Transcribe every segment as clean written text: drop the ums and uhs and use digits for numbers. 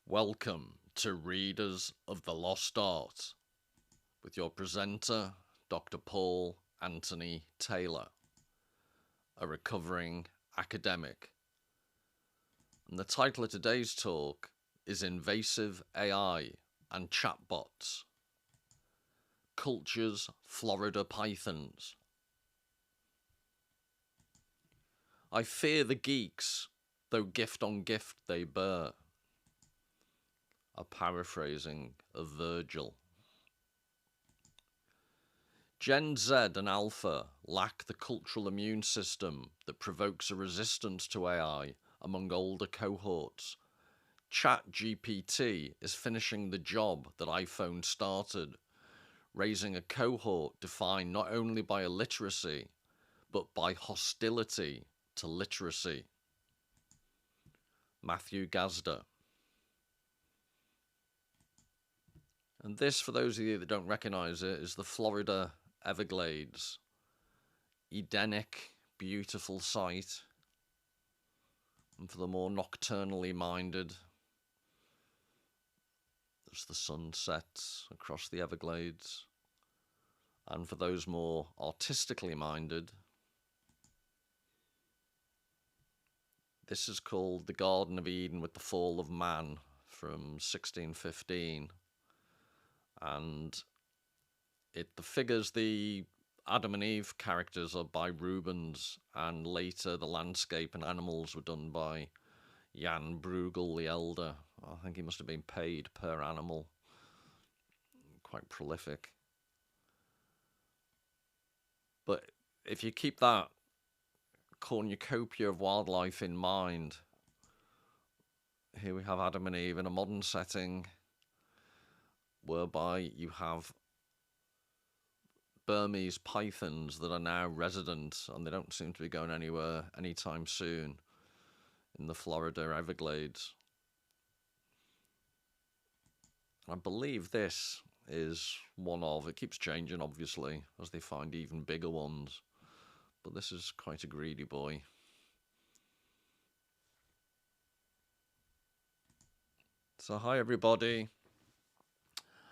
Welcome to Readers of the Lost Art with your presenter, Dr. Paul Anthony Taylor, a recovering academic. And the title of today's talk is Invasive AI and Chatbots, Culture's Florida Pythons. I fear the geeks, though gift on gift they bear. A paraphrasing of Virgil. Gen Z and Alpha lack the cultural immune system that provokes a resistance to AI among older cohorts. Chatbotgpt is finishing the job that iPhone started, raising a cohort defined not only by illiteracy, but by hostility to literacy. Matthew Gasda. And this, for those of you that don't recognize it, is the Florida Everglades. Edenic, beautiful sight. And for the more nocturnally minded, as the sun sets across the Everglades. And for those more artistically minded, this is called the Garden of Eden with the Fall of Man from 1615. And the figures, the Adam and Eve characters are by Rubens, and later the landscape and animals were done by Jan Bruegel the Elder. I think he must have been paid per animal. Quite prolific. But if you keep that cornucopia of wildlife in mind, here we have Adam and Eve in a modern setting, whereby you have Burmese pythons that are now resident, and they don't seem to be going anywhere anytime soon, in the Florida Everglades. And I believe this is one of, it keeps changing obviously as they find even bigger ones, but this is quite a greedy boy. So hi everybody.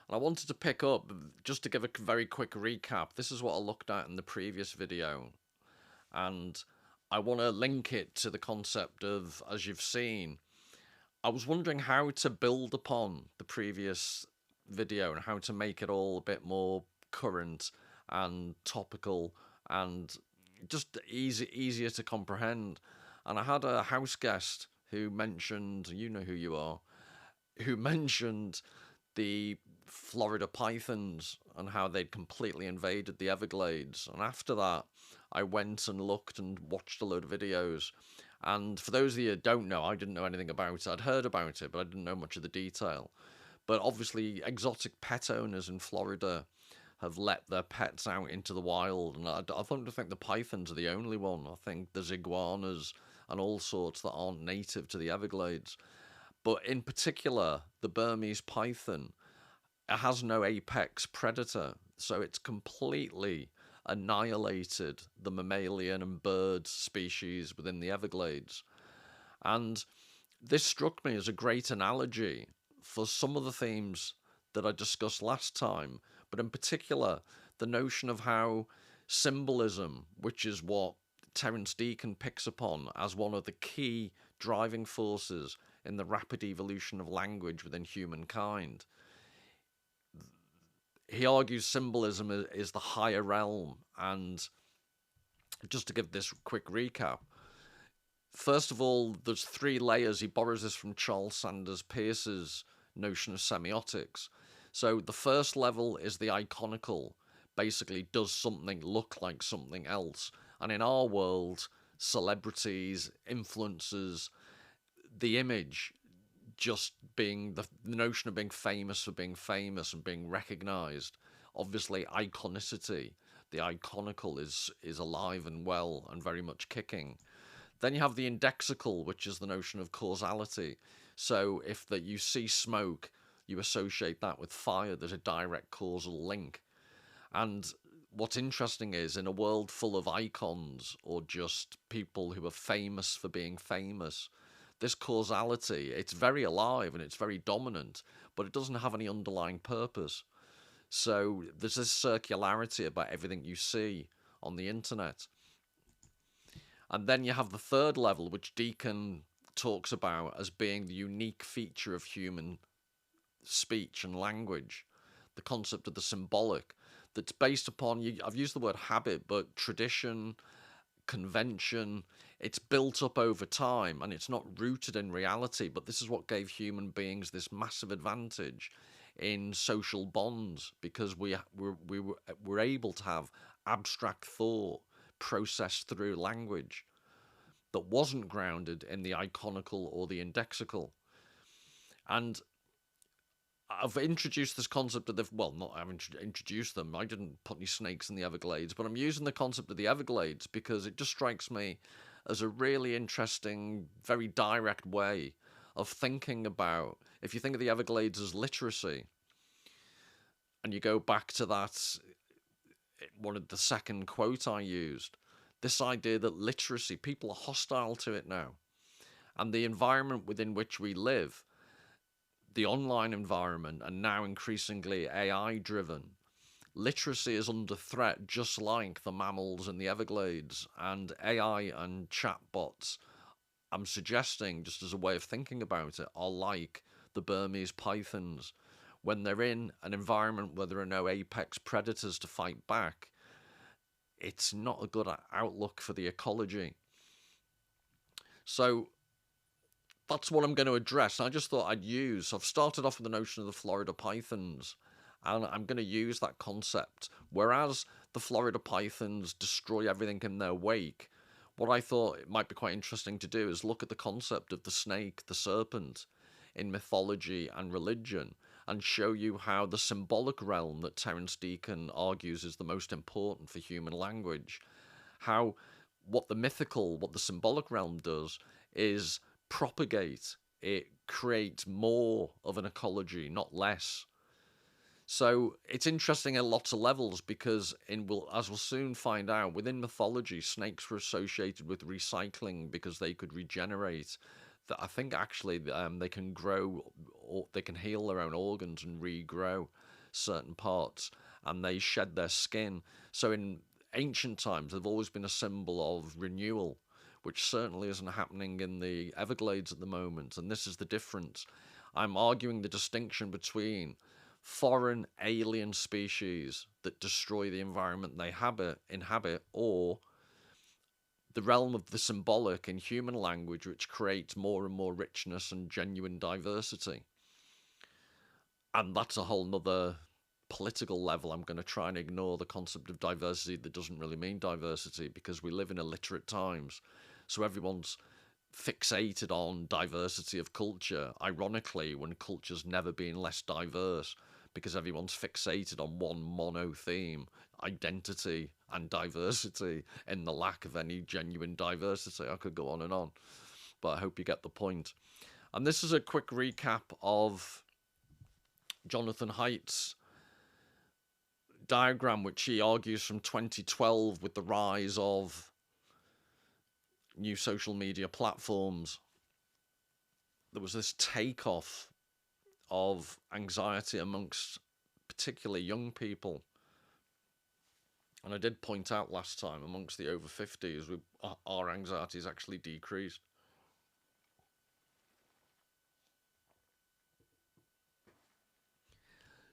And I wanted to pick up, just to give a very quick recap, this is what I looked at in the previous video. And I want to link it to the concept of, as you've seen, I was wondering how to build upon the previous video and how to make it all a bit more current and topical and just easier to comprehend. And I had a house guest who mentioned, you know who you are, who mentioned the Florida pythons and how they'd completely invaded the Everglades. And after that, I went and looked and watched a load of videos. And for those of you who don't know, I didn't know anything about it. I'd heard about it, but I didn't know much of the detail. But obviously, exotic pet owners in Florida have let their pets out into the wild. And I don't think the pythons are the only one. I think there's iguanas and all sorts that aren't native to the Everglades. But in particular, the Burmese python, it has no apex predator, so it's completely annihilated the mammalian and bird species within the Everglades. And this struck me as a great analogy for some of the themes that I discussed last time, but in particular, the notion of how symbolism, which is what Terrence Deacon picks upon as one of the key driving forces in the rapid evolution of language within humankind. He argues symbolism is the higher realm, and just to give this quick recap, first of all, there's three layers. He borrows this from Charles Sanders Peirce's notion of semiotics. So the first level is the iconical, basically does something look like something else, and in our world, celebrities, influencers, the image just being the notion of being famous for being famous and being recognized. Obviously, iconicity, the iconical is alive and well and very much kicking. Then you have the indexical, which is the notion of causality. So if that you see smoke, you associate that with fire. There's a direct causal link. And what's interesting is, in a world full of icons or just people who are famous for being famous, this causality, it's very alive and it's very dominant, but it doesn't have any underlying purpose. So there's this circularity about everything you see on the internet. And then you have the third level, which Deacon talks about as being the unique feature of human speech and language, the concept of the symbolic, that's based upon, I've used the word habit, but tradition, convention. It's built up over time and it's not rooted in reality, but this is what gave human beings this massive advantage in social bonds, because we were able to have abstract thought processed through language that wasn't grounded in the iconical or the indexical. And I've introduced this concept of I haven't introduced them. I didn't put any snakes in the Everglades, but I'm using the concept of the Everglades because it just strikes me as a really interesting, very direct way of thinking about, if you think of the Everglades as literacy, and you go back to that, one of the second quote I used, this idea that literacy, people are hostile to it now. And the environment within which we live, the online environment, and now increasingly AI driven, literacy is under threat, just like the mammals in the Everglades. And AI and chatbots, I'm suggesting, just as a way of thinking about it, are like the Burmese pythons. When they're in an environment where there are no apex predators to fight back, it's not a good outlook for the ecology. So that's what I'm going to address. I just thought I've started off with the notion of the Florida pythons, and I'm going to use that concept. Whereas the Florida pythons destroy everything in their wake, what I thought it might be quite interesting to do is look at the concept of the snake, the serpent, in mythology and religion, and show you how the symbolic realm that Terrence Deacon argues is the most important for human language, how what the symbolic realm does is propagate. It creates more of an ecology, not less. So it's interesting at lots of levels because, as we'll soon find out, within mythology, snakes were associated with recycling because they could regenerate. That I think actually they can grow, or they can heal their own organs and regrow certain parts, and they shed their skin. So in ancient times, they've always been a symbol of renewal, which certainly isn't happening in the Everglades at the moment. And this is the difference. I'm arguing the distinction between foreign alien species that destroy the environment they inhabit, or the realm of the symbolic in human language, which creates more and more richness and genuine diversity. And that's a whole nother political level. I'm going to try and ignore the concept of diversity that doesn't really mean diversity, because we live in illiterate times. So everyone's fixated on diversity of culture, ironically, when culture's never been less diverse, because everyone's fixated on one mono theme, identity and diversity, in the lack of any genuine diversity. I could go on, but I hope you get the point. And this is a quick recap of Jonathan Haidt's diagram, which he argues from 2012 with the rise of new social media platforms. There was this takeoff of anxiety amongst particularly young people. And I did point out last time, amongst the over 50s, our anxiety has actually decreased.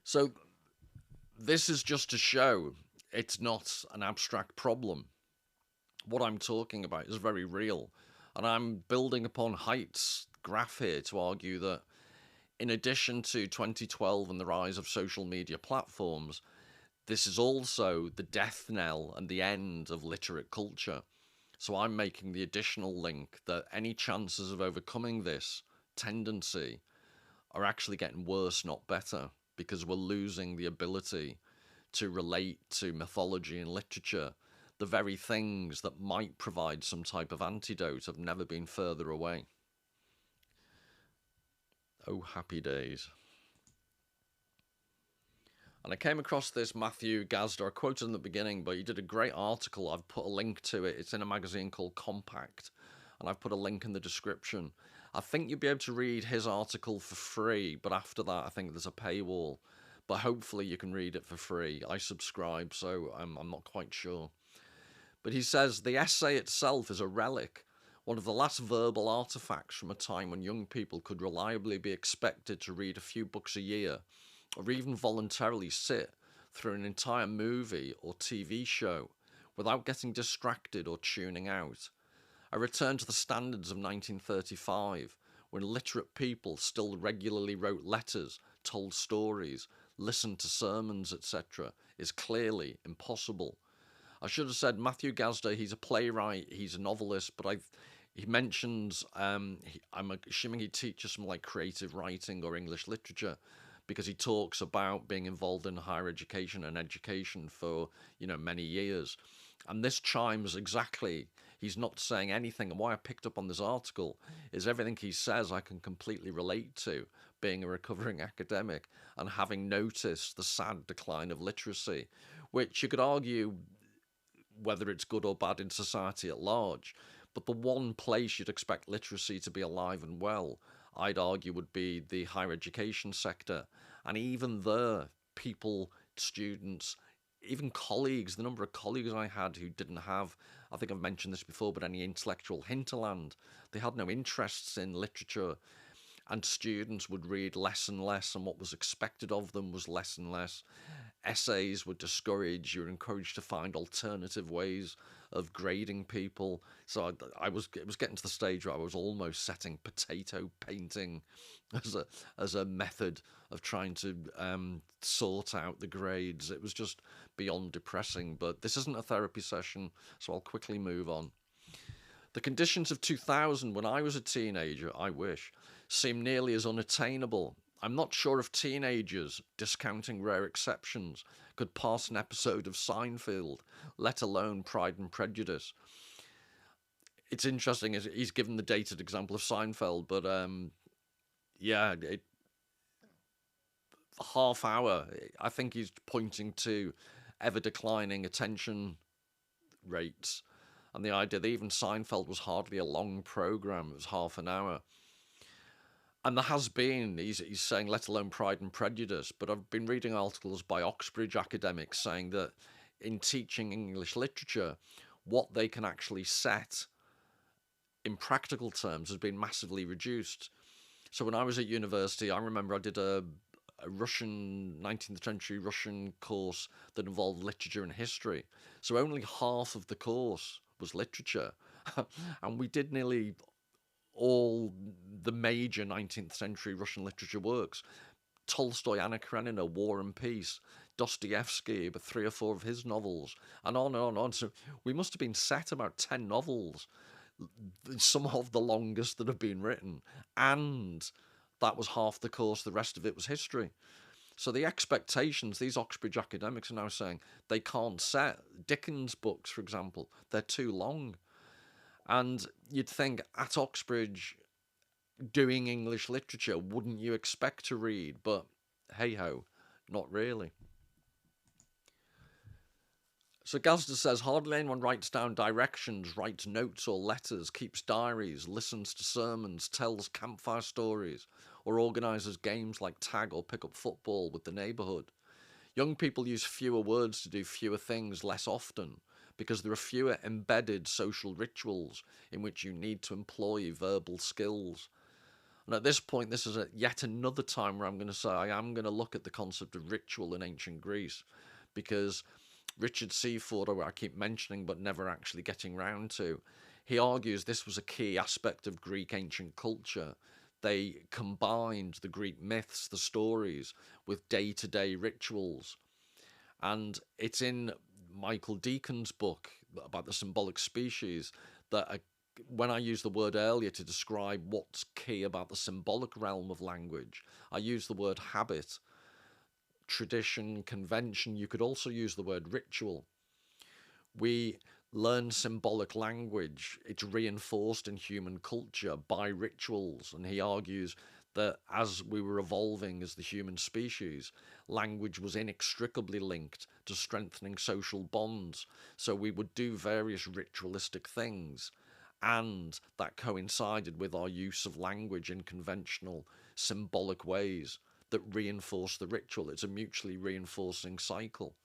So this is just to show it's not an abstract problem. What I'm talking about is very real. And I'm building upon Haidt's graph here to argue that in addition to 2012 and the rise of social media platforms, this is also the death knell and the end of literate culture. So I'm making the additional link that any chances of overcoming this tendency are actually getting worse, not better, because we're losing the ability to relate to mythology and literature. The very things that might provide some type of antidote have never been further away. Oh, happy days. And I came across this Matthew Gasda. I quoted in the beginning, but he did a great article. I've put a link to it. It's in a magazine called Compact, and I've put a link in the description. I think you'll be able to read his article for free, but after that, I think there's a paywall. But hopefully you can read it for free. I subscribe, so I'm not quite sure. But he says the essay itself is a relic, one of the last verbal artifacts from a time when young people could reliably be expected to read a few books a year, or even voluntarily sit through an entire movie or TV show without getting distracted or tuning out. A return to the standards of 1935, when literate people still regularly wrote letters, told stories, listened to sermons, etc., is clearly impossible. I should have said Matthew Gasda, he's a playwright, he's a novelist, but he mentions, I'm assuming he teaches some like creative writing or English literature, because he talks about being involved in higher education and education for, many years. And this chimes exactly, he's not saying anything. And why I picked up on this article is everything he says I can completely relate to, being a recovering academic and having noticed the sad decline of literacy, which you could argue whether it's good or bad in society at large. But the one place you'd expect literacy to be alive and well, I'd argue, would be the higher education sector. And even there, people, students, even colleagues, the number of colleagues I had who didn't have, I think I've mentioned this before, but any intellectual hinterland, they had no interests in literature, and students would read less and less, and what was expected of them was less and less. Essays were discouraged. You were encouraged to find alternative ways of grading people. So it was getting to the stage where I was almost setting potato painting as a method of trying to sort out the grades. It was just beyond depressing. But this isn't a therapy session, so I'll quickly move on. The conditions of 2000, when I was a teenager, I wish, seem nearly as unattainable. I'm not sure if teenagers, discounting rare exceptions, could pass an episode of Seinfeld, let alone Pride and Prejudice. It's interesting, he's given the dated example of Seinfeld, but half hour, I think he's pointing to ever declining attention rates, and the idea that even Seinfeld was hardly a long program, it was half an hour. And there has been, he's saying, let alone Pride and Prejudice, but I've been reading articles by Oxbridge academics saying that in teaching English literature, what they can actually set in practical terms has been massively reduced. So when I was at university, I remember I did a Russian, 19th century Russian course that involved literature and history. So only half of the course was literature. And we did nearly all the major 19th century Russian literature works. Tolstoy, Anna Karenina, War and Peace, Dostoevsky, but 3 or 4 of his novels, and on and on and on. So we must have been set about 10 novels, some of the longest that have been written, and that was half the course, the rest of it was history. So the expectations, these Oxbridge academics are now saying they can't set. Dickens books, for example, they're too long. And you'd think at Oxbridge, doing English literature, wouldn't you expect to read? But hey ho, not really. So Gasda says, hardly anyone writes down directions, writes notes or letters, keeps diaries, listens to sermons, tells campfire stories, or organises games like tag or pick up football with the neighbourhood. Young people use fewer words to do fewer things less often, because there are fewer embedded social rituals in which you need to employ verbal skills. And at this point, this is yet another time where I'm going to say I am going to look at the concept of ritual in ancient Greece, because Richard Seaford, who I keep mentioning but never actually getting round to, he argues this was a key aspect of Greek ancient culture. They combined the Greek myths, the stories, with day-to-day rituals. And it's in Michael Deacon's book about the symbolic species that when I used the word earlier to describe what's key about the symbolic realm of language, I used the word habit, tradition, convention. You could also use the word ritual. We learn symbolic language. It's reinforced in human culture by rituals. And he argues that as we were evolving as the human species, language was inextricably linked to strengthening social bonds. So we would do various ritualistic things. and that coincided with our use of language in conventional symbolic ways that reinforce the ritual. It's a mutually reinforcing cycle.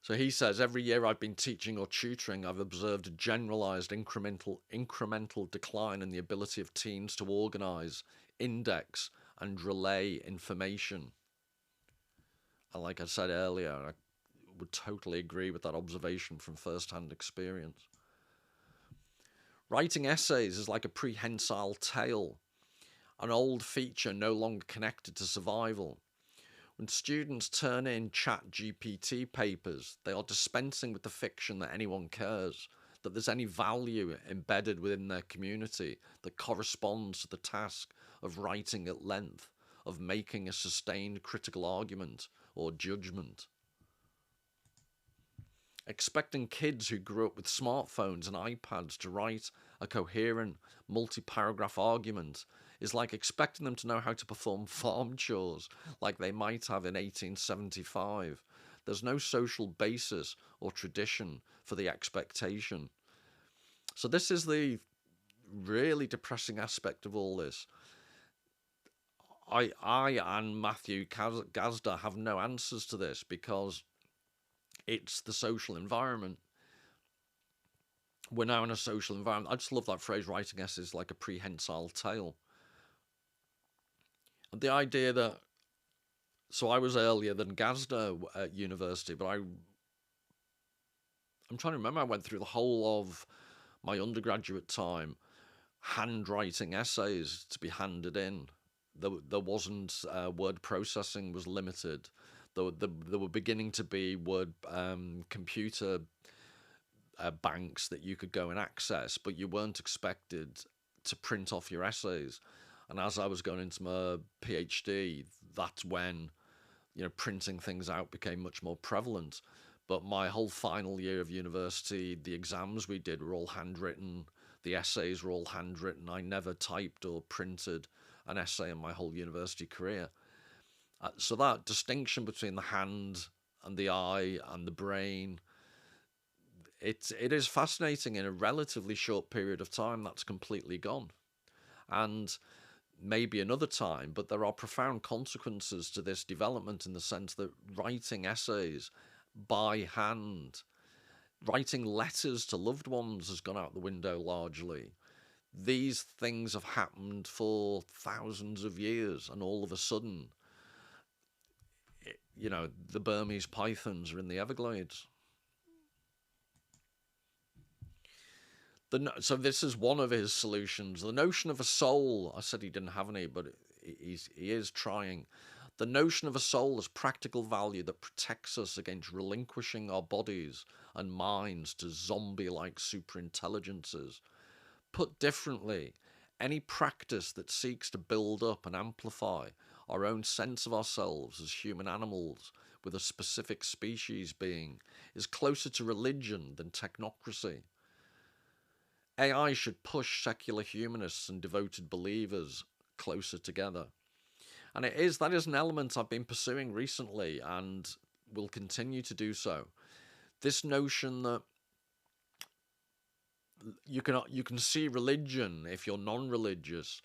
So he says, every year I've been teaching or tutoring, I've observed a generalized incremental decline in the ability of teens to organize, index, and relay information. And like I said earlier, I would totally agree with that observation from first-hand experience. Writing essays is like a prehensile tale, an old feature no longer connected to survival. When students turn in Chatbotgpt papers, they are dispensing with the fiction that anyone cares, that there's any value embedded within their community that corresponds to the task of writing at length, of making a sustained critical argument or judgment. Expecting kids who grew up with smartphones and iPads to write a coherent, multi-paragraph argument is like expecting them to know how to perform farm chores like they might have in 1875. There's no social basis or tradition for the expectation. So this is the really depressing aspect of all this. I and Matthew Gasda have no answers to this because it's the social environment. We're now in a social environment. I just love that phrase, writing essays like a prehensile tale. And the idea that, so I was earlier than Gasda at university, but I'm trying to remember, I went through the whole of my undergraduate time handwriting essays to be handed in. There wasn't, word processing was limited. There were beginning to be word computer banks that you could go and access, but you weren't expected to print off your essays. And as I was going into my PhD, that's when, printing things out became much more prevalent. But my whole final year of university, the exams we did were all handwritten. The essays were all handwritten. I never typed or printed an essay in my whole university career. So that distinction between the hand and the eye and the brain, it is fascinating. In a relatively short period of time, that's completely gone. And maybe another time, but there are profound consequences to this development in the sense that writing essays by hand, writing letters to loved ones has gone out the window largely. These things have happened for thousands of years, and all of a sudden, the Burmese pythons are in the Everglades. So this is one of his solutions. The notion of a soul, I said he didn't have any, but he is trying. The notion of a soul as practical value that protects us against relinquishing our bodies and minds to zombie-like superintelligences. Put differently, any practice that seeks to build up and amplify our own sense of ourselves as human animals with a specific species being is closer to religion than technocracy. AI should push secular humanists and devoted believers closer together. And that is an element I've been pursuing recently and will continue to do so. This notion that you can see religion, if you're non-religious,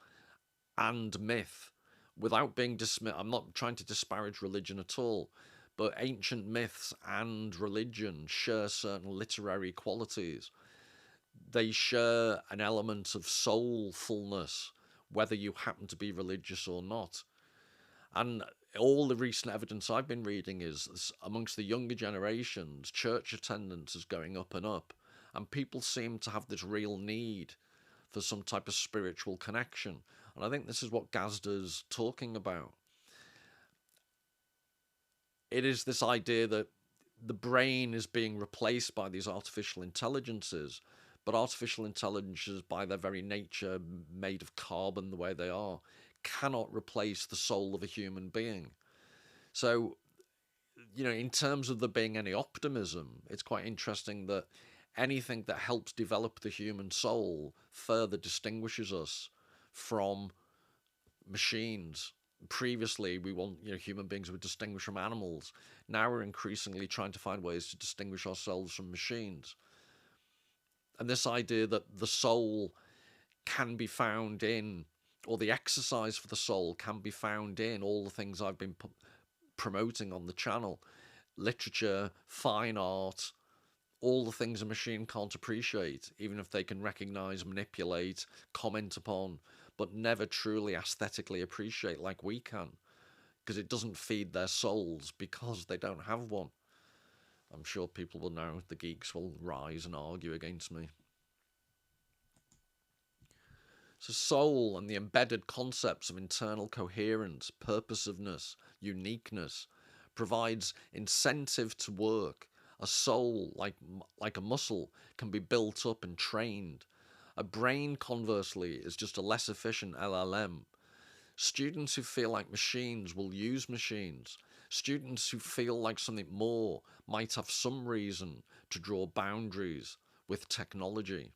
and myth without being I'm not trying to disparage religion at all, but ancient myths and religion share certain literary qualities. They share an element of soulfulness, whether you happen to be religious or not. And all the recent evidence I've been reading is amongst the younger generations, church attendance is going up, and people seem to have this real need for some type of spiritual connection. And I think this is what Gasda's talking about. It is this idea that the brain is being replaced by these artificial intelligences, but artificial intelligences, by their very nature, made of carbon the way they are, cannot replace the soul of a human being. So, in terms of there being any optimism, it's quite interesting that anything that helps develop the human soul further distinguishes us from machines. previously we want, human beings would distinguish from animals. Now we're increasingly trying to find ways to distinguish ourselves from machines. And this idea that the soul can be found in, or the exercise for the soul can be found in all the things I've been promoting on the channel: literature, fine art, all the things a machine can't appreciate, even if they can recognize, manipulate, comment upon, but never truly aesthetically appreciate like we can, because it doesn't feed their souls, because they don't have one. I'm sure people will know, the geeks will rise and argue against me. So soul and the embedded concepts of internal coherence, purposiveness, uniqueness, provides incentive to work. A soul, like a muscle, can be built up and trained. A brain, conversely, is just a less efficient LLM. Students who feel like machines will use machines. Students who feel like something more might have some reason to draw boundaries with technology.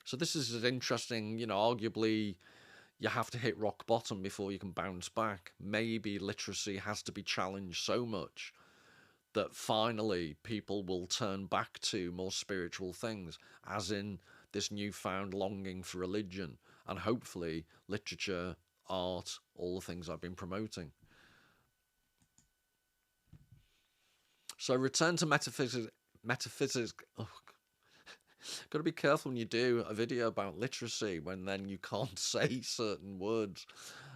So this is interesting, arguably you have to hit rock bottom before you can bounce back. Maybe literacy has to be challenged so much that finally people will turn back to more spiritual things, as in this newfound longing for religion, and hopefully literature, art, all the things I've been promoting. So return to metaphysics. Oh, got to be careful when you do a video about literacy when then you can't say certain words.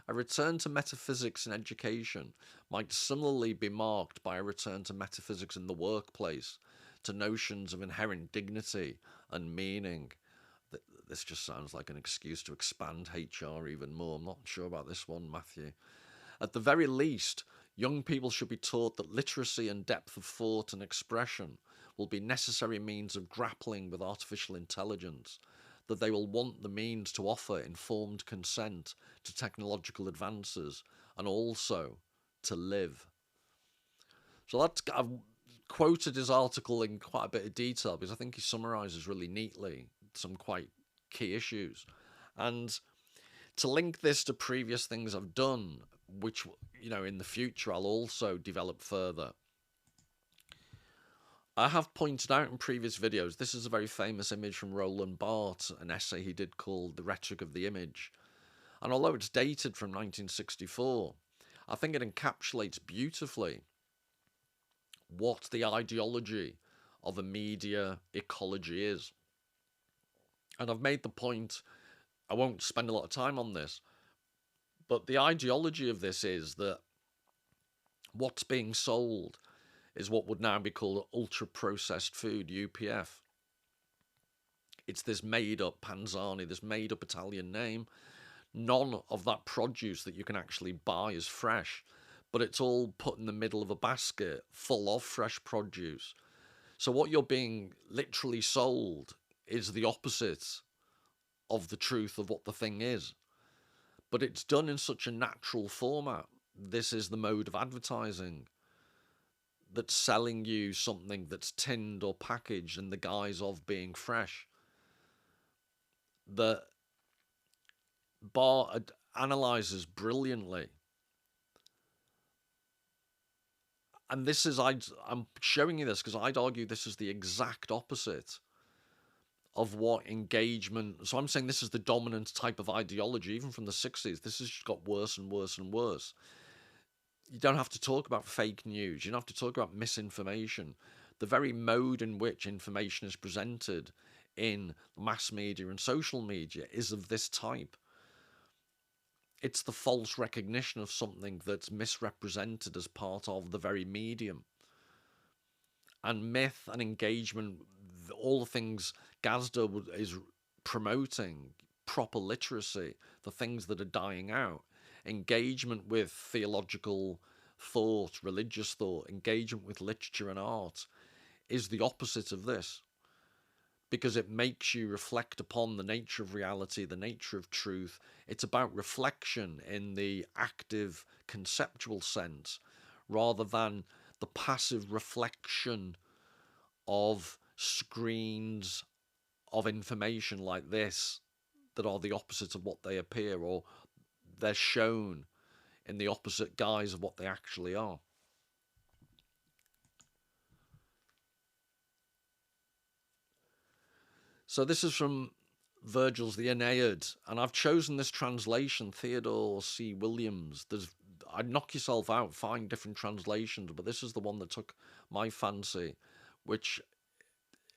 A return to metaphysics in education might similarly be marked by a return to metaphysics in the workplace, to notions of inherent dignity and meaning. This just sounds like an excuse to expand HR even more. I'm not sure about this one, Matthew. At the very least, young people should be taught that literacy and depth of thought and expression will be necessary means of grappling with artificial intelligence, that they will want the means to offer informed consent to technological advances, and also to live. So I've quoted his article in quite a bit of detail because I think he summarises really neatly some quite key issues. And to link this to previous things I've done, which, in the future I'll also develop further, I have pointed out in previous videos, this is a very famous image from Roland Barthes, an essay he did called The Rhetoric of the Image. And although it's dated from 1964, I think it encapsulates beautifully what the ideology of a media ecology is. And I've made the point, I won't spend a lot of time on this, but the ideology of this is that what's being sold is what would now be called ultra-processed food, UPF. It's this made-up panzani, this made-up Italian name. None of that produce that you can actually buy is fresh, but it's all put in the middle of a basket full of fresh produce. So what you're being literally sold is the opposite of the truth of what the thing is. But it's done in such a natural format. This is the mode of advertising that's selling you something that's tinned or packaged in the guise of being fresh. That Barr analyzes brilliantly. And this is, I'm showing you this because I'd argue this is the exact opposite of what engagement. So I'm saying this is the dominant type of ideology, even from the 60s. This has got worse and worse and worse. You don't have to talk about fake news. You don't have to talk about misinformation. The very mode in which information is presented in mass media and social media is of this type. It's the false recognition of something that's misrepresented as part of the very medium. And myth and engagement, all the things Gasda is promoting, proper literacy, the things that are dying out, engagement with theological thought, religious thought, engagement with literature and art is the opposite of this, because it makes you reflect upon the nature of reality, the nature of truth. It's about reflection in the active conceptual sense, rather than the passive reflection of screens of information like this that are the opposite of what they appear, or they're shown in the opposite guise of what they actually are. So this is from Virgil's The Aeneid, and I've chosen this translation, Theodore C. Williams. I'd knock yourself out, find different translations, but this is the one that took my fancy, which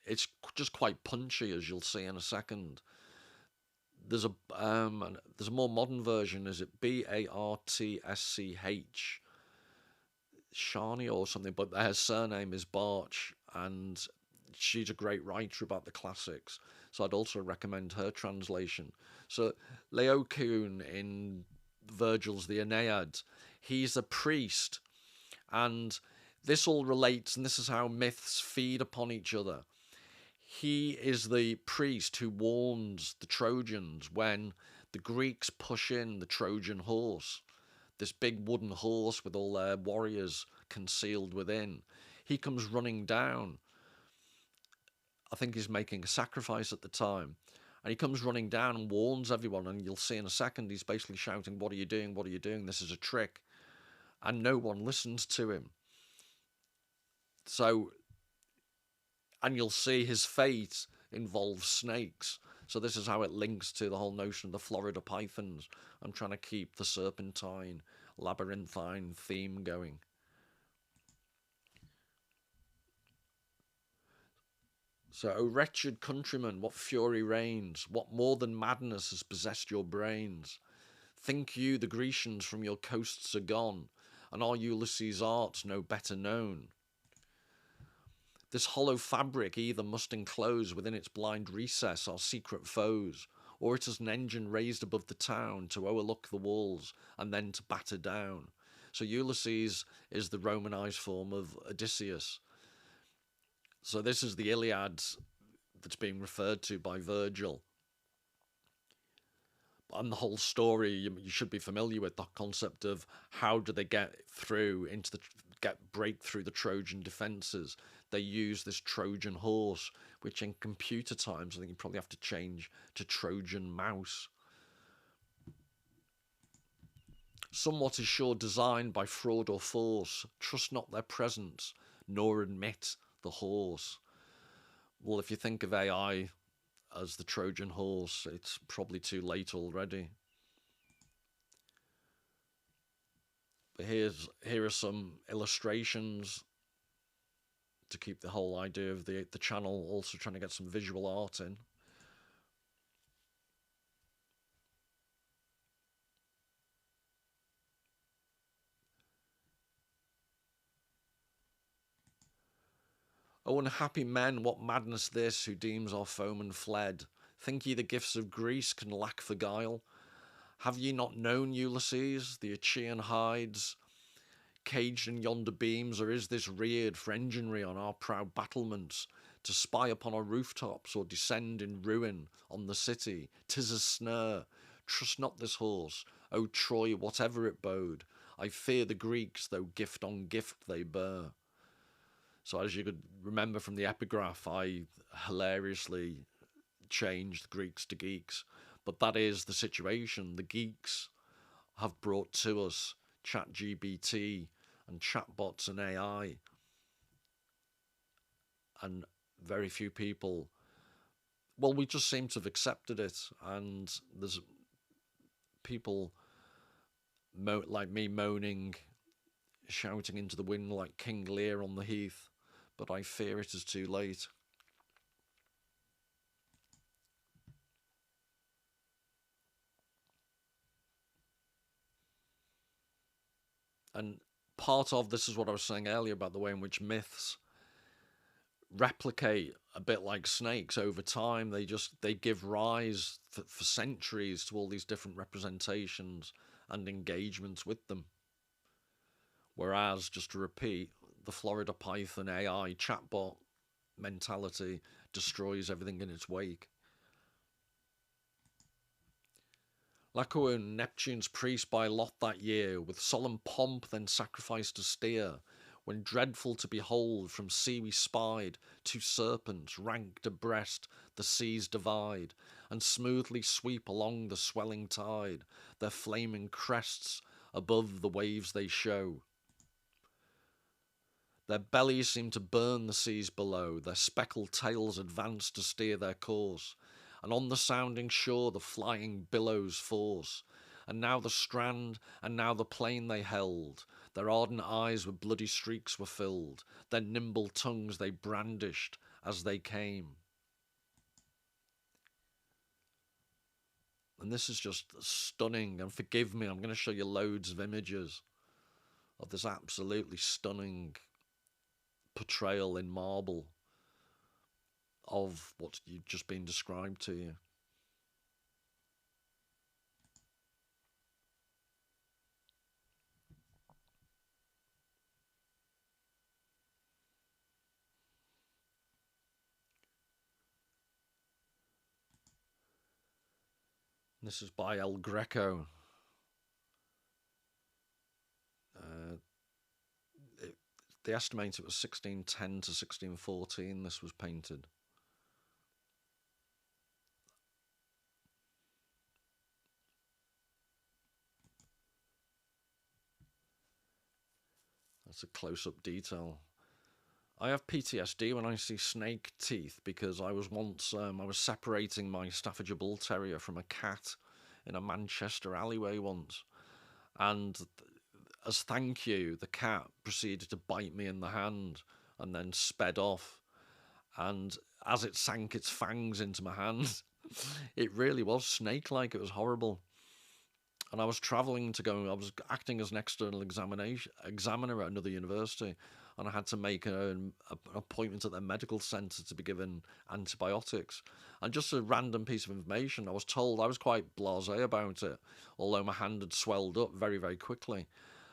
it's just quite punchy, as you'll see in a second. There's a more modern version. Is it Bartsch? Shani or something, but her surname is Barch, and she's a great writer about the classics. So I'd also recommend her translation. So Laocoön in Virgil's The Aeneid, he's a priest, and this all relates, and this is how myths feed upon each other. He is the priest who warns the Trojans when the Greeks push in the Trojan horse, this big wooden horse with all their warriors concealed within. He comes running down. I think he's making a sacrifice at the time. And he comes running down and warns everyone. And you'll see in a second, he's basically shouting, "What are you doing? What are you doing? This is a trick." And no one listens to him. So, and you'll see his fate involves snakes. So this is how it links to the whole notion of the Florida pythons. I'm trying to keep the serpentine, labyrinthine theme going. So, O wretched countrymen, what fury reigns? What more than madness has possessed your brains? Think you the Grecians from your coasts are gone, and are Ulysses' arts no better known? This hollow fabric either must enclose within its blind recess our secret foes, or it is an engine raised above the town to overlook the walls and then to batter down. So Ulysses is the Romanized form of Odysseus. So this is the Iliad that's being referred to by Virgil. And the whole story, you should be familiar with the concept of how do they get through break through the Trojan defenses. They use this Trojan horse, which in computer times I think you probably have to change to Trojan mouse. Somewhat is sure designed by fraud or force. Trust not their presence, nor admit the horse. Well, if you think of AI as the Trojan horse, it's probably too late already. But here are some illustrations to keep the whole idea of the channel, also trying to get some visual art in. O unhappy men, what madness this, who deems our foeman fled? Think ye the gifts of Greece can lack for guile? Have ye not known Ulysses, the Achaean hides, caged in yonder beams, or is this reared for enginery on our proud battlements, to spy upon our rooftops, or descend in ruin on the city? 'Tis a snare. Trust not this horse, O Troy, whatever it bode. I fear the Greeks, though gift on gift they bear. So as you could remember from the epigraph, I hilariously changed Greeks to geeks. But that is the situation. The geeks have brought to us Chatbotgpt and chatbots and AI. And very few people, well, we just seem to have accepted it. And there's people like me moaning, shouting into the wind like King Lear on the heath. But I fear it is too late. And part of this is what I was saying earlier about the way in which myths replicate a bit like snakes over time. They give rise for centuries to all these different representations and engagements with them. Whereas, just to repeat, the Florida Python AI chatbot mentality destroys everything in its wake. Laocoön, Neptune's priest by lot that year, with solemn pomp then sacrificed a steer, when dreadful to behold from sea we spied 2 serpents ranked abreast the seas divide, and smoothly sweep along the swelling tide, their flaming crests above the waves they show. Their bellies seem to burn the seas below, their speckled tails advance to steer their course, and on the sounding shore the flying billows force. And now the strand, and now the plain they held, their ardent eyes with bloody streaks were filled, their nimble tongues they brandished as they came. And this is just stunning, and forgive me, I'm going to show you loads of images of this absolutely stunning portrayal in marble of what you've just been described to you. This is by El Greco. They estimate it was 1610 to 1614 this was painted. That's a close-up detail. I have PTSD when I see snake teeth because I was once I was separating my Staffordshire Bull Terrier from a cat in a Manchester alleyway once, and as thank you, the cat proceeded to bite me in the hand and then sped off. And as it sank its fangs into my hand, it really was snake-like. It was horrible. And I was travelling to go, I was acting as an external examiner at another university, and I had to make an appointment at their medical centre to be given antibiotics. And just a random piece of information, I was told, I was quite blasé about it, although my hand had swelled up very, very quickly.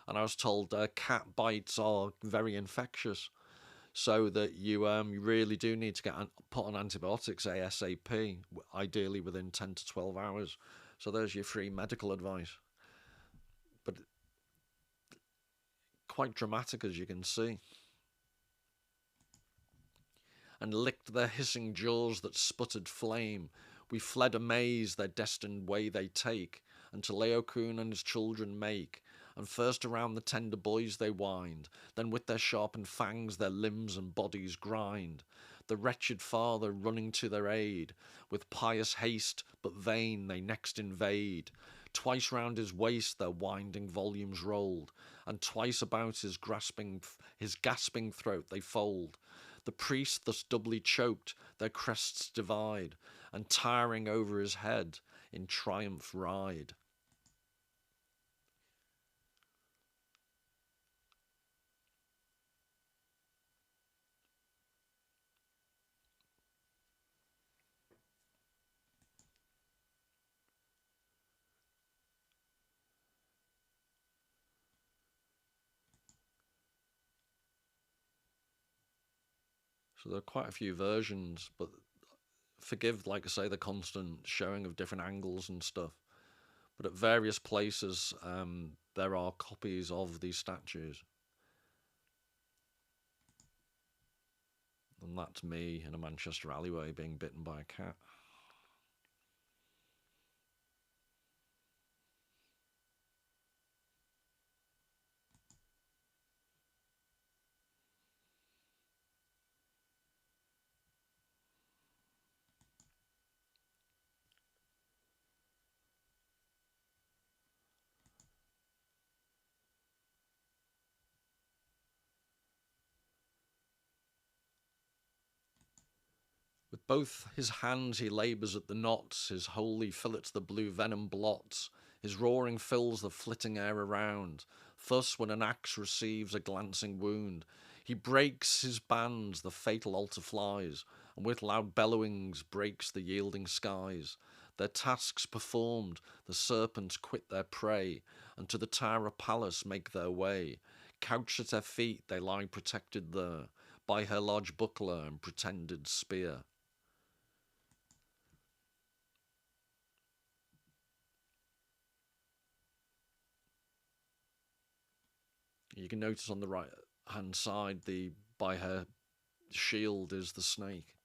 And I was told cat bites are very infectious, so that you really do need to get put on antibiotics ASAP, ideally within 10 to 12 hours. So there's your free medical advice. But quite dramatic, as you can see. And licked their hissing jaws that sputtered flame. We fled amazed their destined way they take, and to Laocoön and his children make. And first around the tender boys they wind, then with their sharpened fangs their limbs and bodies grind. The wretched father running to their aid, with pious haste but vain they next invade. Twice round his waist their winding volumes rolled, and twice about his gasping throat they fold. The priest thus doubly choked their crests divide, and tiring over his head in triumph ride. So there are quite a few versions, but forgive, like I say, the constant showing of different angles and stuff. But at various places, there are copies of these statues. And that's me in a Manchester alleyway being bitten by a cat. With both his hands he labours at the knots, his holy fillets the blue venom blots, his roaring fills the flitting air around. Thus, when an axe receives a glancing wound, he breaks his bands, the fatal altar flies, and with loud bellowings breaks the yielding skies. Their tasks performed, the serpents quit their prey, and to the Tara palace make their way. Couched at her feet, they lie protected there by her large buckler and pretended spear. You can notice on the right hand side, by her shield, is the snake.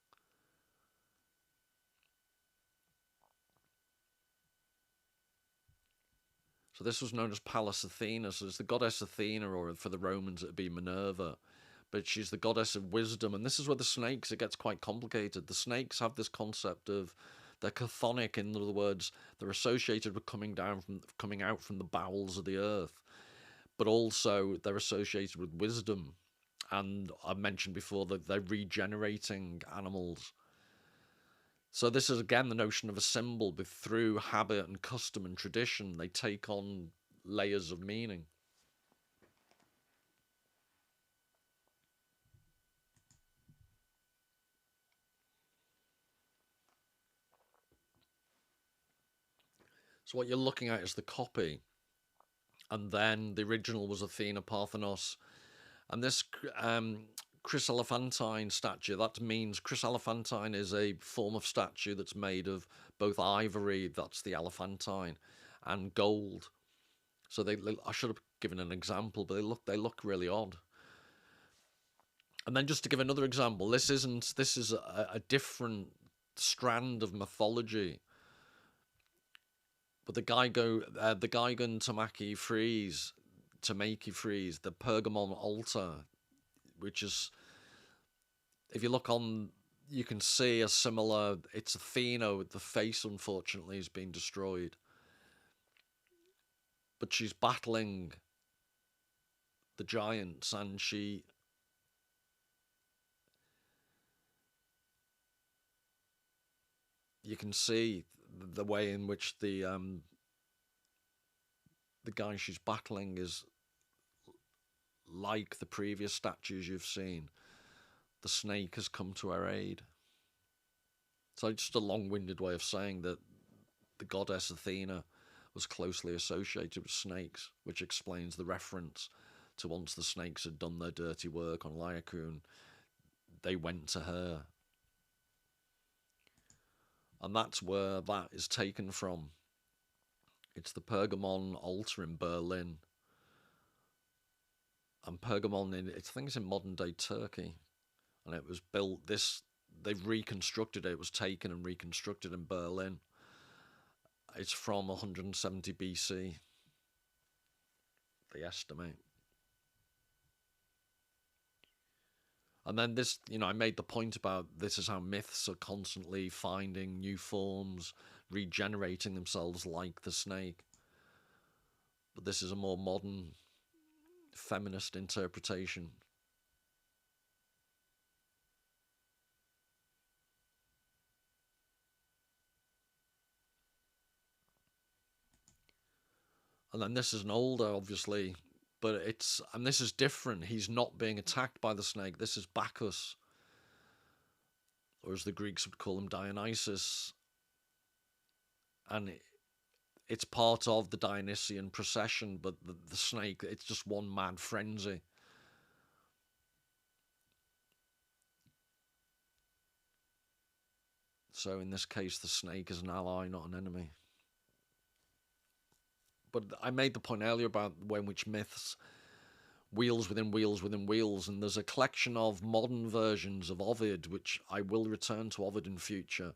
So this was known as Pallas Athena. So it's the goddess Athena, or for the Romans it would be Minerva. But she's the goddess of wisdom. And this is where the snakes, it gets quite complicated. The snakes have this concept of, they're chthonic, in other words, they're associated with coming out from the bowels of the earth. But also they're associated with wisdom. And I mentioned before that they're regenerating animals. So this is again the notion of a symbol, but through habit and custom and tradition, they take on layers of meaning. So what you're looking at is the copy, and then the original was Athena Parthenos, and this chryselephantine statue. That means chryselephantine is a form of statue that's made of both ivory, that's the elephantine, and gold. So I should have given an example, but they look really odd. And then just to give another example, this is a different strand of mythology. But the Gigon Tamaki frieze, the Pergamon Altar, which is, if you look on, you can see a similar, it's Athena, the face unfortunately has been destroyed. But she's battling the giants, and you can see the way in which the guy she's battling is like the previous statues you've seen. The snake has come to her aid. So just a long-winded way of saying that the goddess Athena was closely associated with snakes, which explains the reference to once the snakes had done their dirty work on Laocoön, they went to her. And that's where that is taken from. It's the Pergamon Altar in Berlin. And Pergamon, I think it's in modern-day Turkey. And it was built, they've reconstructed it. It was taken and reconstructed in Berlin. It's from 170 BC, they estimate. And then this, I made the point about this is how myths are constantly finding new forms, regenerating themselves like the snake. But this is a more modern feminist interpretation. And then this is an older, obviously, but and this is different. He's not being attacked by the snake. This is Bacchus, or as the Greeks would call him, Dionysus. And it's part of the Dionysian procession, but the snake, it's just one mad frenzy. So in this case, the snake is an ally, not an enemy. But I made the point earlier about the way in which myths, wheels within wheels within wheels, and there's a collection of modern versions of Ovid, which I will return to Ovid in future.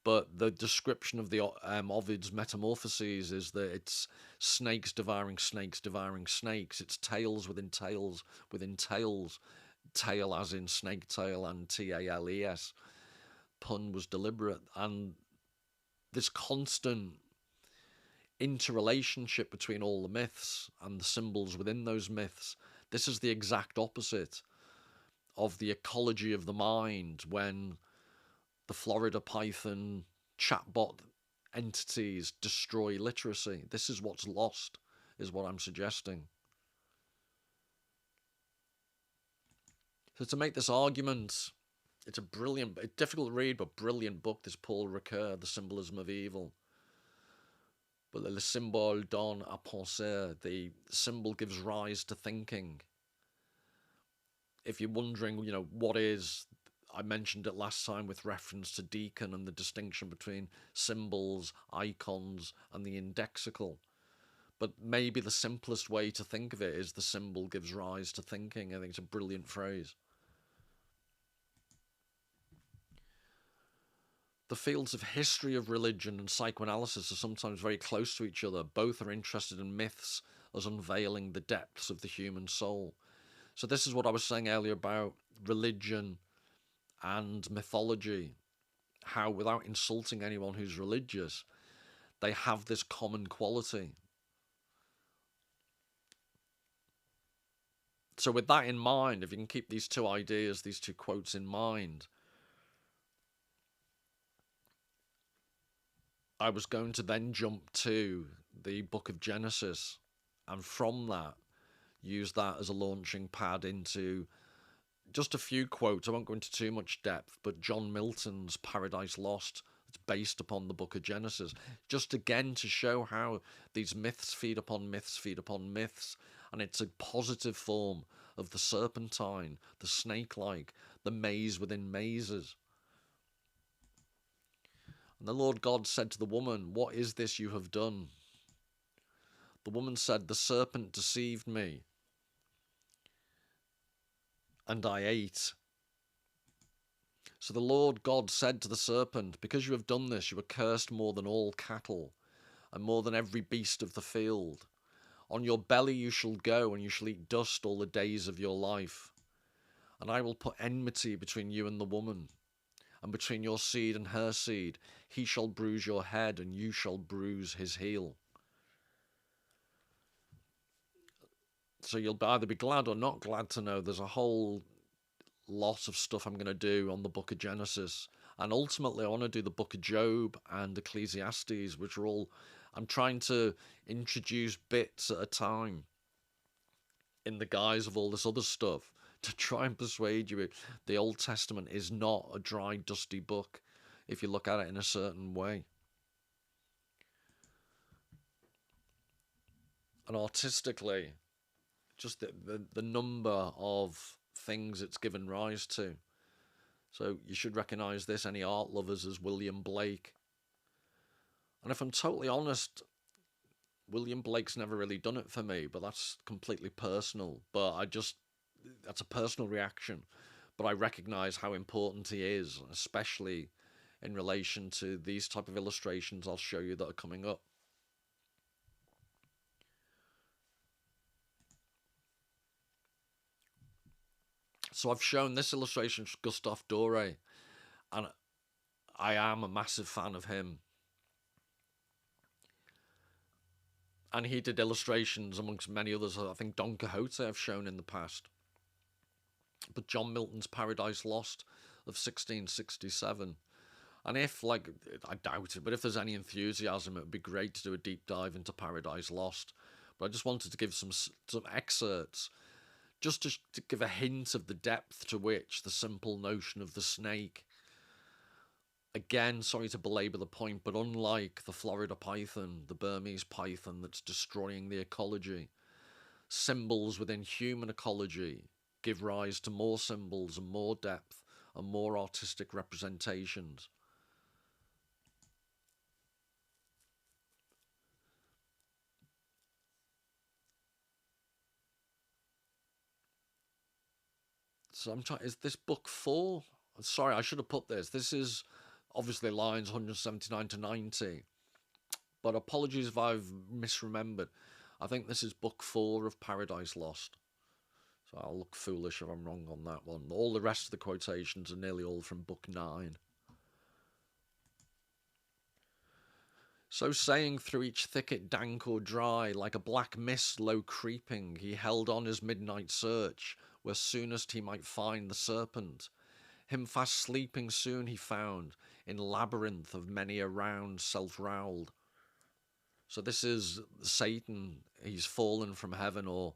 But the description of the Ovid's metamorphoses is that it's snakes devouring snakes devouring snakes. It's tails within tails within tails. Tail as in snake tail and TALES. Pun was deliberate. And this constant interrelationship between all the myths and the symbols within those myths, this is the exact opposite of the ecology of the mind when the Florida Python chatbot entities destroy literacy. This is what's lost, is what I'm suggesting. So to make this argument, it's a difficult to read, but brilliant book, this Paul Ricoeur, The Symbolism of Evil. But le symbole donne à penser, the symbol gives rise to thinking. If you're wondering, what is, I mentioned it last time with reference to Deacon and the distinction between symbols, icons, and the indexical. But maybe the simplest way to think of it is the symbol gives rise to thinking. I think it's a brilliant phrase. The fields of history of religion and psychoanalysis are sometimes very close to each other. Both are interested in myths as unveiling the depths of the human soul. So this is what I was saying earlier about religion and mythology, how without insulting anyone who's religious, they have this common quality. So with that in mind, if you can keep these two ideas, these two quotes in mind, I was going to then jump to the book of Genesis, and from that, use that as a launching pad into just a few quotes. I won't go into too much depth, but John Milton's Paradise Lost, it's based upon the book of Genesis, just again to show how these myths feed upon myths, feed upon myths, and it's a positive form of the serpentine, the snake-like, the maze within mazes. And the Lord God said to the woman, "What is this you have done?" The woman said, "The serpent deceived me, and I ate." So the Lord God said to the serpent, "Because you have done this, you are cursed more than all cattle, and more than every beast of the field. On your belly you shall go, and you shall eat dust all the days of your life. And I will put enmity between you and the woman, and between your seed and her seed. He shall bruise your head, and you shall bruise his heel." So you'll either be glad or not glad to know there's a whole lot of stuff I'm going to do on the book of Genesis. And ultimately, I want to do the book of Job and Ecclesiastes, which are all, I'm trying to introduce bits at a time in the guise of all this other stuff to try and persuade you the Old Testament is not a dry, dusty book if you look at it in a certain way. And artistically, just the number of things it's given rise to. So you should recognise this, any art lovers, as William Blake. And if I'm totally honest, William Blake's never really done it for me, but that's completely personal. But that's a personal reaction. But I recognise how important he is, especially in relation to these type of illustrations I'll show you that are coming up. So I've shown this illustration to Gustave Doré, and I am a massive fan of him. And he did illustrations amongst many others. I think Don Quixote I've shown in the past. But John Milton's Paradise Lost of 1667. And if, like, I doubt it, but if there's any enthusiasm, it would be great to do a deep dive into Paradise Lost. But I just wanted to give some excerpts, just to give a hint of the depth to which the simple notion of the snake, again, sorry to belabor the point, but unlike the Florida python, the Burmese python that's destroying the ecology, symbols within human ecology give rise to more symbols and more depth and more artistic representations. So I'm trying, is this book 4? Sorry, I should have put this. This is obviously lines 179 to 90. But apologies if I've misremembered. I think this is book 4 of Paradise Lost. So I'll look foolish if I'm wrong on that one. All the rest of the quotations are nearly all from book 9. So saying through each thicket dank or dry, like a black mist low creeping, he held on his midnight search, where soonest he might find the serpent. Him fast sleeping soon he found, in labyrinth of many a round self-rowled. So this is Satan. He's fallen from heaven, or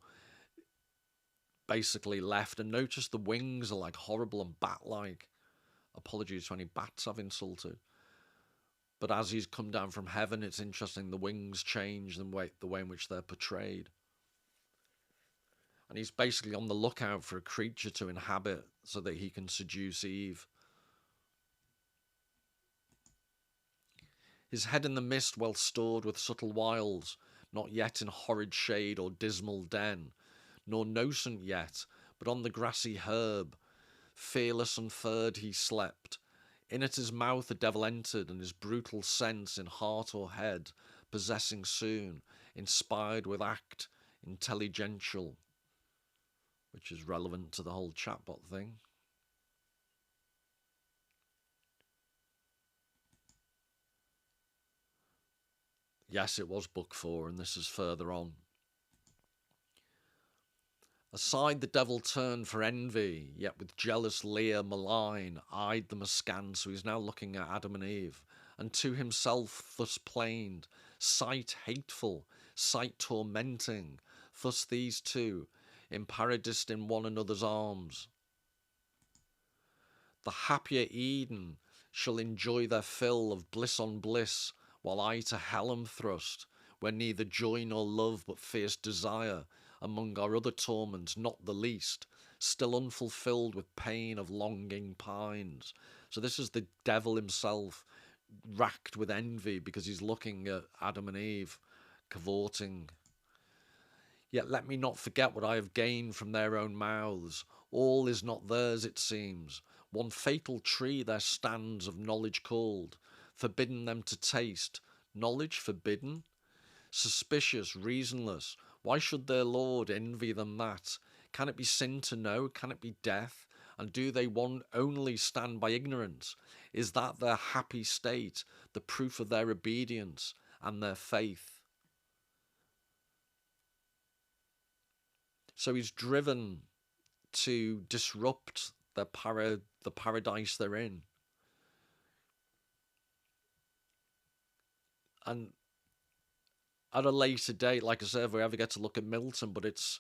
basically left. And notice the wings are like horrible and bat-like. Apologies to any bats I've insulted. But as he's come down from heaven, it's interesting, the wings change the way in which they're portrayed. And he's basically on the lookout for a creature to inhabit so that he can seduce Eve. His head in the mist well stored with subtle wiles, not yet in horrid shade or dismal den, nor nocent yet, but on the grassy herb, fearless and furred he slept. In at his mouth the devil entered, and his brutal sense in heart or head, possessing soon, inspired with act intelligential, which is relevant to the whole chatbot thing. Yes, it was book 4, and this is further on. Aside the devil turned for envy, yet with jealous leer malign, eyed them askance, so he's now looking at Adam and Eve, and to himself thus plained, sight hateful, sight tormenting, thus these two, imparadised in one another's arms. The happier Eden shall enjoy their fill of bliss on bliss, while I to hell am thrust, where neither joy nor love but fierce desire, among our other torments not the least, still unfulfilled with pain of longing pines. So this is the devil himself, racked with envy because he's looking at Adam and Eve cavorting. Yet let me not forget what I have gained from their own mouths. All is not theirs, it seems. One fatal tree there stands of knowledge called, forbidden them to taste. Knowledge forbidden? Suspicious, reasonless, why should their Lord envy them that? Can it be sin to know? Can it be death? And do they only stand by ignorance? Is that their happy state, the proof of their obedience and their faith? So he's driven to disrupt the paradise they're in. And at a later date, like I said, if we ever get to look at Milton, but it's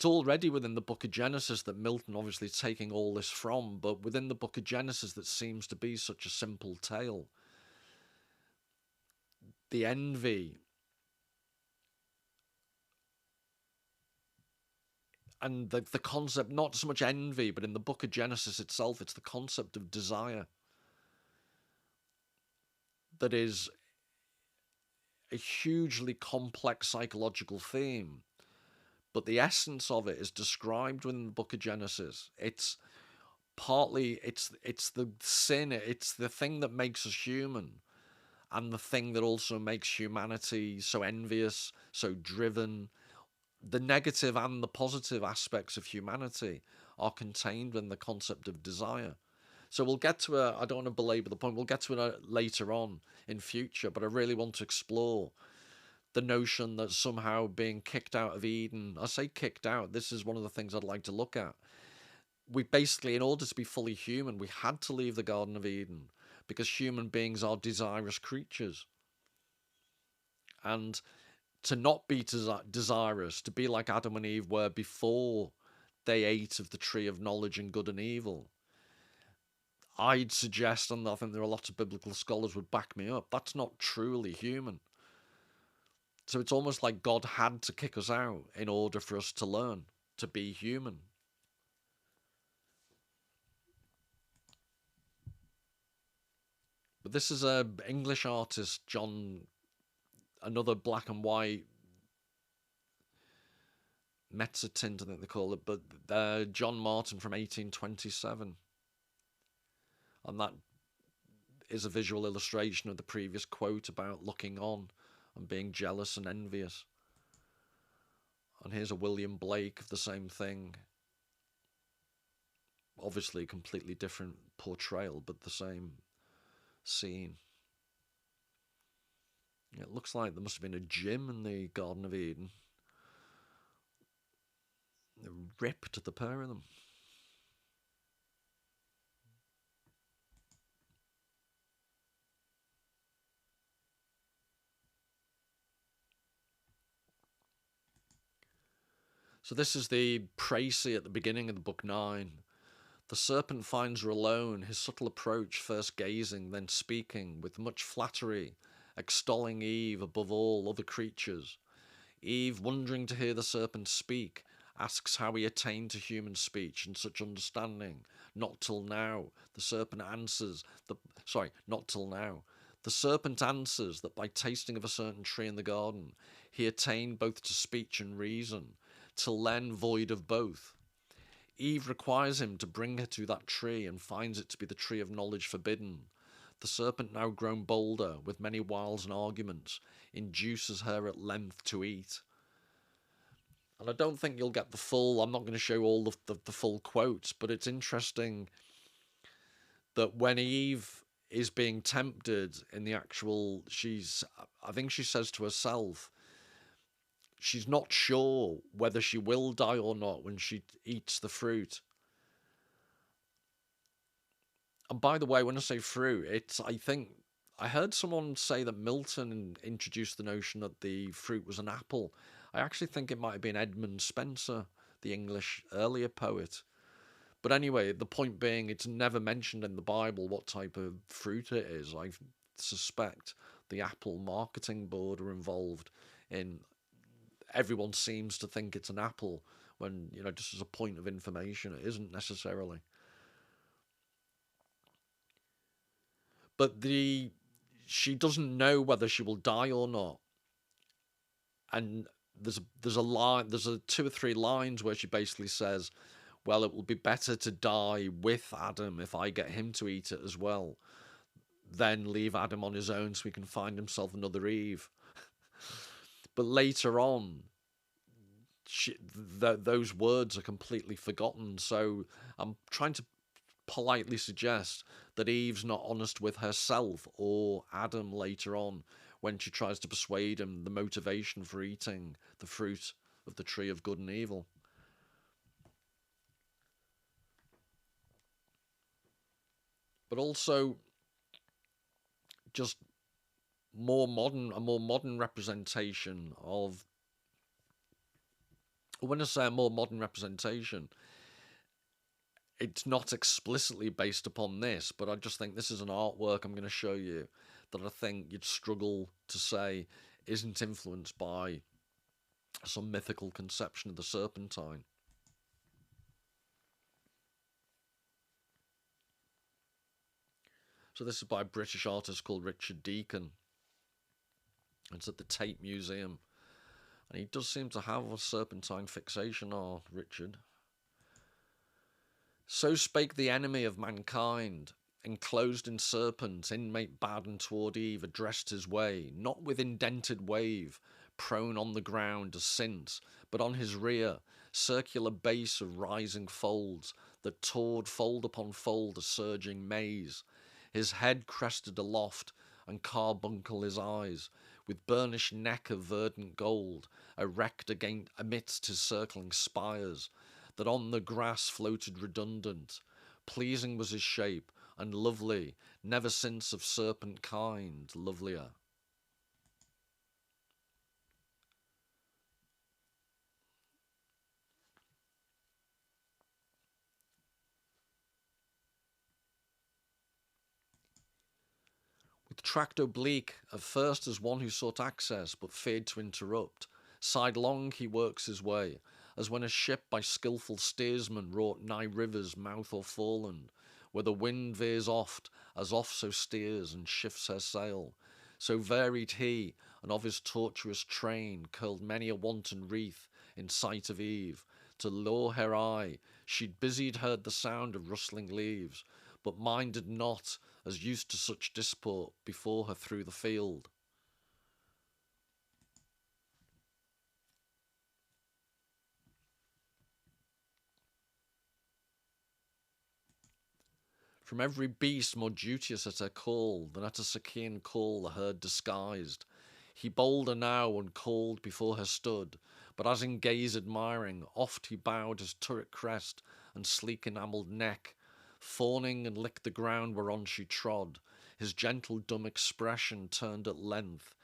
already within the book of Genesis that Milton obviously is taking all this from, but within the book of Genesis that seems to be such a simple tale. The envy and the concept, not so much envy, but in the book of Genesis itself, it's the concept of desire that is a hugely complex psychological theme. But the essence of it is described within the book of Genesis. It's partly, it's the sin, it's the thing that makes us human, and the thing that also makes humanity so envious, so driven. The negative and the positive aspects of humanity are contained in the concept of desire. So we'll get to I don't want to belabor the point, we'll get to it later on in future, but I really want to explore the notion that somehow being kicked out of Eden, I say kicked out, this is one of the things I'd like to look at. We basically, in order to be fully human, we had to leave the Garden of Eden because human beings are desirous creatures. And to not be desirous, to be like Adam and Eve were before they ate of the tree of knowledge and good and evil, I'd suggest, and I think there are lots of biblical scholars would back me up, that's not truly human. So it's almost like God had to kick us out in order for us to learn to be human. But this is a English artist, another black and white mezzotint, I think they call it, but John Martin from 1827. And that is a visual illustration of the previous quote about looking on and being jealous and envious. And here's a William Blake of the same thing. Obviously a completely different portrayal, but the same scene. It looks like there must have been a gym in the Garden of Eden. They ripped the pair of them. So this is the précis at the beginning of the book 9. The serpent finds her alone, his subtle approach first gazing, then speaking, with much flattery, extolling Eve above all other creatures. Eve, wondering to hear the serpent speak, asks how he attained to human speech and such understanding. Not till now. The serpent answers, not till now. The serpent answers that by tasting of a certain tree in the garden, he attained both to speech and reason, till then void of both. Eve requires him to bring her to that tree and finds it to be the tree of knowledge forbidden. The serpent, now grown bolder, with many wiles and arguments, induces her at length to eat. And I don't think you'll get the full, I'm not going to show all the full quotes, but it's interesting that when Eve is being tempted in the actual, I think she says to herself, she's not sure whether she will die or not when she eats the fruit. And by the way, when I say fruit, I think I heard someone say that Milton introduced the notion that the fruit was an apple. I actually think it might have been Edmund Spenser, the English earlier poet. But anyway, the point being, it's never mentioned in the Bible what type of fruit it is. I suspect the Apple marketing board are involved in. Everyone seems to think it's an apple when, just as a point of information, it isn't necessarily. But she doesn't know whether she will die or not. And there's a line, there's a 2 or 3 lines where she basically says, well, it will be better to die with Adam if I get him to eat it as well, than leave Adam on his own so he can find himself another Eve. But later on, those words are completely forgotten. So I'm trying to politely suggest that Eve's not honest with herself or Adam later on when she tries to persuade him the motivation for eating the fruit of the tree of good and evil. But also just a more modern representation of, when I say a more modern representation, it's not explicitly based upon this, but I just think this is an artwork I'm going to show you that I think you'd struggle to say isn't influenced by some mythical conception of the serpentine. So this is by a British artist called Richard Deacon. It's at the Tate Museum. And he does seem to have a serpentine fixation, Richard. So spake the enemy of mankind, enclosed in serpent, inmate bad and toward Eve addressed his way, not with indented wave, prone on the ground as since, but on his rear, circular base of rising folds, that toward fold upon fold a surging maze. His head crested aloft, and carbuncle his eyes, with burnished neck of verdant gold, erect amidst his circling spires, that on the grass floated redundant. Pleasing was his shape, and lovely, never since of serpent kind lovelier. With tract oblique, at first as one who sought access, but feared to interrupt, sidelong he works his way, as when a ship by skilful steersman wrought nigh river's mouth or foreland, where the wind veers oft, as oft so steers and shifts her sail. So varied he, and of his tortuous train curled many a wanton wreath in sight of Eve. To lure her eye, she'd busied heard the sound of rustling leaves, but minded not, as used to such disport, before her through the field. From every beast more duteous at her call than at a Sacaean call the herd disguised, he bolder now and called before her stood, but as in gaze admiring, oft he bowed his turret crest and sleek enamelled neck, fawning and licked the ground whereon she trod, his gentle dumb expression turned at length,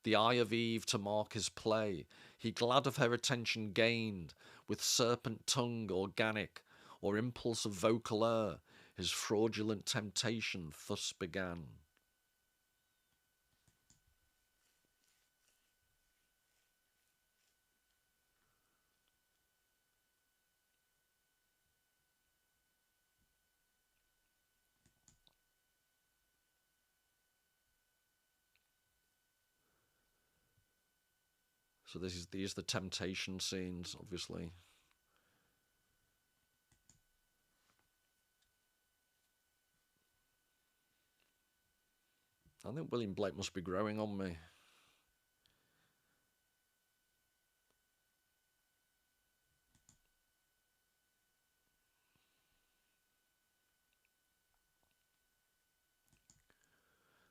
the eye of Eve to mark his play, he glad of her attention gained, with serpent tongue organic, or impulse of vocal air, his fraudulent temptation thus began. So these are the temptation scenes, obviously. I think William Blake must be growing on me.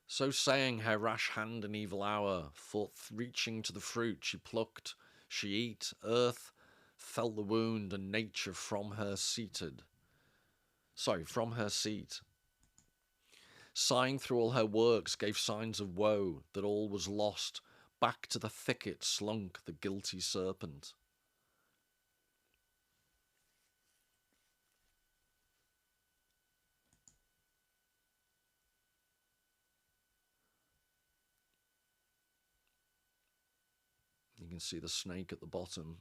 So saying, her rash hand in evil hour, forth reaching to the fruit she plucked, she eat, earth felt the wound, and nature from her seat. Sighing through all her works, gave signs of woe, that all was lost. Back to the thicket slunk the guilty serpent. You can see the snake at the bottom.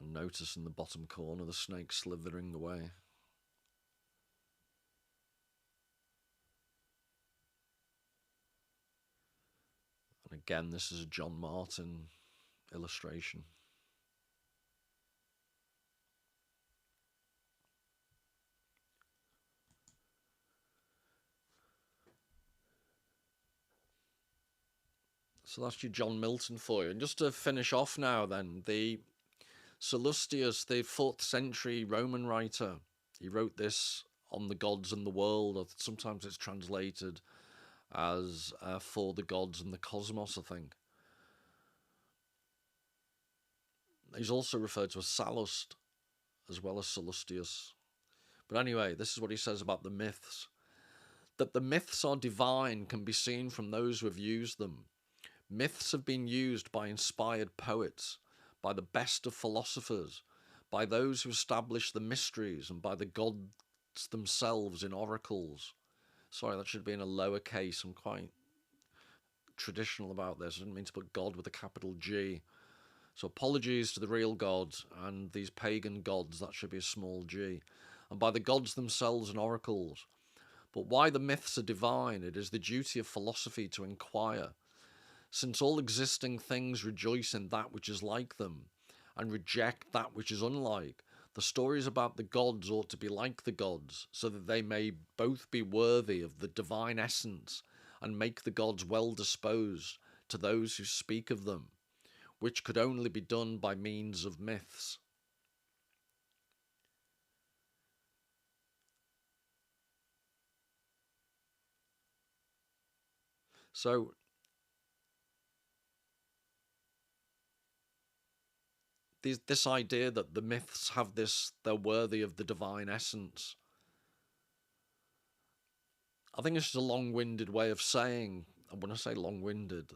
And notice in the bottom corner the snake slithering away. And again, this is a John Martin illustration. So that's your John Milton for you. And just to finish off now then, the Sallustius, the 4th century Roman writer, he wrote this on the gods and the world. Sometimes it's translated as for the gods and the cosmos, I think. He's also referred to as Sallust as well as Sallustius. But anyway, this is what he says about the myths. That the myths are divine can be seen from those who have used them. Myths have been used by inspired poets, by the best of philosophers, by those who establish the mysteries, and by the gods themselves in oracles. Sorry, that should be in a lowercase. I'm quite traditional about this. I didn't mean to put God with a capital G. So apologies to the real God and these pagan gods. That should be a small g. And by the gods themselves in oracles. But why the myths are divine, it is the duty of philosophy to inquire. Since all existing things rejoice in that which is like them, and reject that which is unlike, the stories about the gods ought to be like the gods, so that they may both be worthy of the divine essence, and make the gods well disposed to those who speak of them, which could only be done by means of myths. So this idea that the myths have this, they're worthy of the divine essence, I think it's just a long-winded way of saying, and when I say long-winded,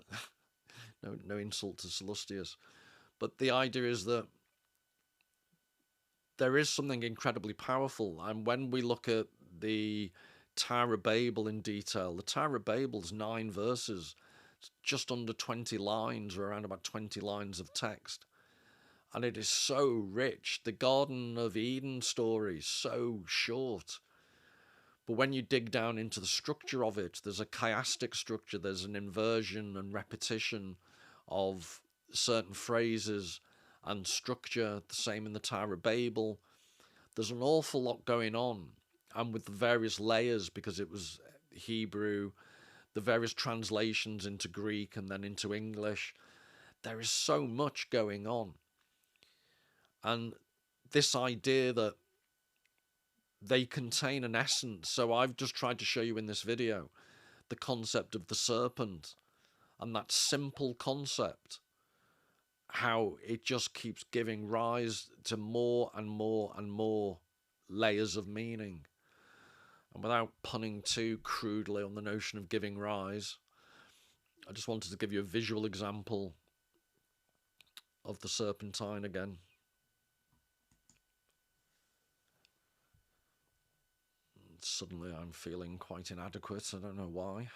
no insult to Sallustius, but the idea is that there is something incredibly powerful. And when we look at the Tower of Babel in detail, the Tower of Babel's 9 verses, just under 20 lines, or around about 20 lines of text. And it is so rich. The Garden of Eden story is so short. But when you dig down into the structure of it, there's a chiastic structure, there's an inversion and repetition of certain phrases and structure, the same in the Tower of Babel. There's an awful lot going on, and with the various layers, because it was Hebrew, the various translations into Greek and then into English, there is so much going on. And this idea that they contain an essence. So I've just tried to show you in this video the concept of the serpent, and that simple concept, how it just keeps giving rise to more and more and more layers of meaning. And without punning too crudely on the notion of giving rise, I just wanted to give you a visual example of the serpentine again. Suddenly I'm feeling quite inadequate. I don't know why.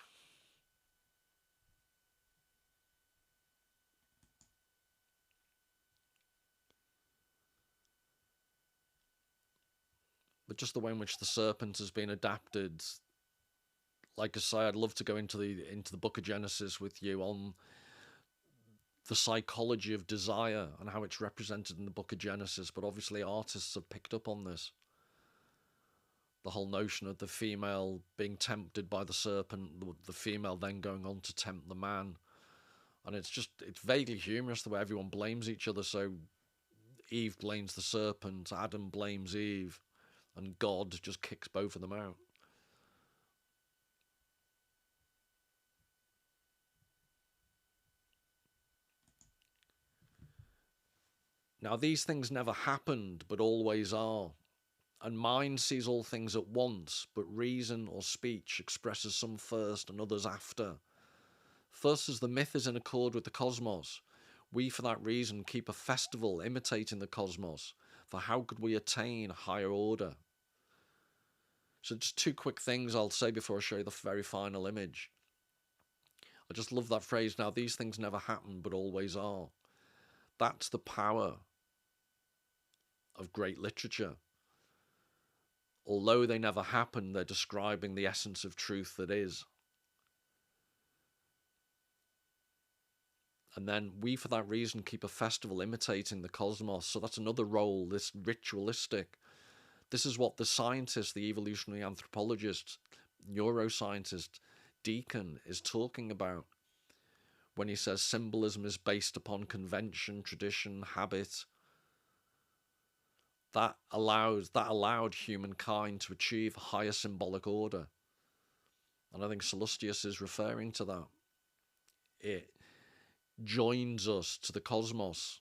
But just the way in which the serpent has been adapted like I say, I'd love to go into the Book of Genesis with you on the psychology of desire and how it's represented in the Book of Genesis. But obviously, artists have picked up on this. The whole notion of the female being tempted by the serpent, the female then going on to tempt the man. And it's vaguely humorous the way everyone blames each other. So Eve blames the serpent, Adam blames Eve, and God just kicks both of them out. Now, these things never happened, but always are. And mind sees all things at once, but reason or speech expresses some first and others after. Thus, as the myth is in accord with the cosmos, we for that reason keep a festival imitating the cosmos, for how could we attain a higher order? So just two quick things I'll say before I show you the very final image. I just love that phrase, now these things never happen but always are. That's the power of great literature. Although they never happen, they're describing the essence of truth that is. And then we, for that reason, keep a festival imitating the cosmos. So that's another role, this ritualistic. This is what the scientist, the evolutionary anthropologist, neuroscientist Deacon is talking about when he says symbolism is based upon convention, tradition, habit. That allowed humankind to achieve a higher symbolic order. And I think Sallustius is referring to that. It joins us to the cosmos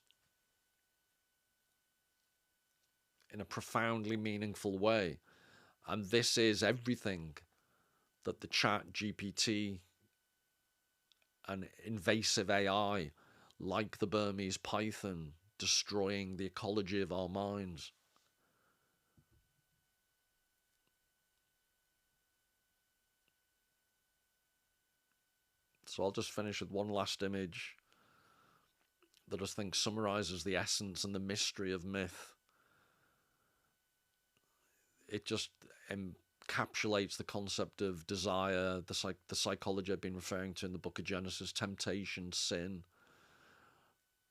in a profoundly meaningful way. And this is everything that the Chatbotgpt and invasive AI, like the Burmese python, destroying the ecology of our minds. So I'll just finish with one last image that I think summarizes the essence and the mystery of myth. It just encapsulates the concept of desire, the psychology I've been referring to in the Book of Genesis, temptation, sin,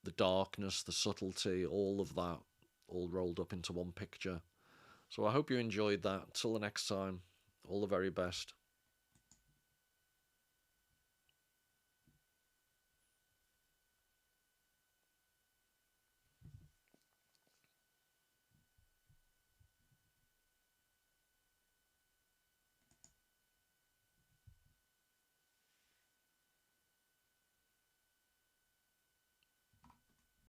the darkness, the subtlety, all of that, all rolled up into one picture. So I hope you enjoyed that. Till the next time, all the very best.